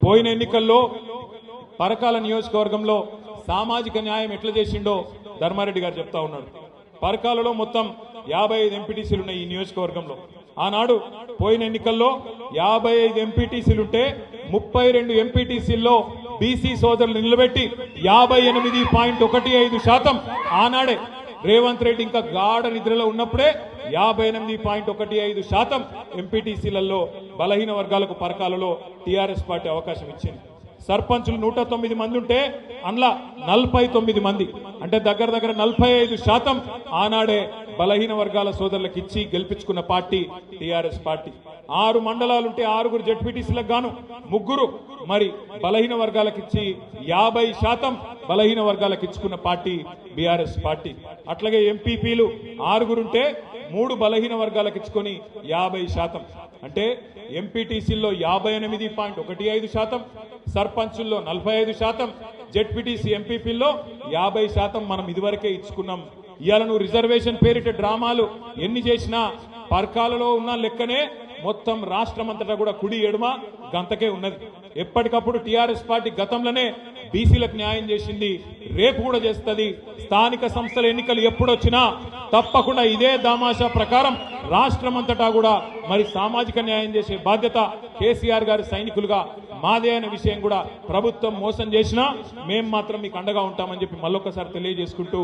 పోయిన ఎన్నికల్లో పరకాల నియోజకవర్గంలో సామాజిక న్యాయం ఎట్లా చేసిండో ధర్మారెడ్డి గారు చెప్తా ఉన్నాడు. పరకాలలో మొత్తం 55 ఎంపీటీసీలు ఉన్నాయి ఈ నియోజకవర్గంలో. ఆనాడు పోయిన ఎన్నికల్లో 55 ఎంపీటీసీలుంటే 32 ఎంపీటీసీల్లో బీసీ సోదరులు నిలబెట్టి 58.15% ఆనాడే రేవంత్ రెడ్డి ఇంకా గాఢ నిద్రలో ఉన్నప్పుడే 58.15% ఎంపీటీసీలలో బలహీన వర్గాలకు పరకాలలో టీఆర్ఎస్ పార్టీ అవకాశం ఇచ్చింది. సర్పంచులు 109 మంది ఉంటే అందులో 49 మంది అంటే దగ్గర 45% ఆనాడే బలహీన వర్గాల సోదరులకు ఇచ్చి గెలిపించుకున్న పార్టీ టీఆర్ఎస్ పార్టీ. 6 మండలాలుంటే 6 జెడ్పీటీసీలకు గాను 3 మరి బలహీన వర్గాలకు ఇచ్చి 50% బలహీన వర్గాలకు ఇచ్చుకున్న పార్టీ బీఆర్ఎస్ పార్టీ. అట్లాగే ఎంపీపీలు 6 ఉంటే 3 బలహీన వర్గాలకు ఇచ్చుకొని 50%. అంటే ఎంపీటీసీల్లో 58.15%, సర్పంచుల్లో 45%, జెడ్పీటీసీ ఎంపీపీల్లో 50% మనం ఇదివరకే ఇచ్చుకున్నాం. ఇవాళ నువ్వు రిజర్వేషన్ పేరిట డ్రామాలు ఎన్ని చేసినా పరకాలలో ఉన్న లెక్కనే మొత్తం రాష్ట్రం అంతటా కూడా కుడి ఎడుమ గంతకే ఉన్నది. ఎప్పటికప్పుడు టీఆర్ఎస్ పార్టీ గతంలోనే బీసీలకు న్యాయం చేసింది, రేపు కూడా చేస్తుంది. స్థానిక సంస్థల ఎన్నికలు ఎప్పుడొచ్చినా తప్పకుండా ఇదే దామాషా ప్రకారం రాష్ట్రం అంతటా కూడా మరి సామాజిక న్యాయం చేసే బాధ్యత కేసీఆర్ గారి సైనికులుగా మాదే అనే విషయం కూడా ప్రభుత్వం మోసం చేసినా మేము మాత్రం మీకు అండగా ఉంటామని చెప్పి మళ్ళొక్కసారి తెలియజేసుకుంటూ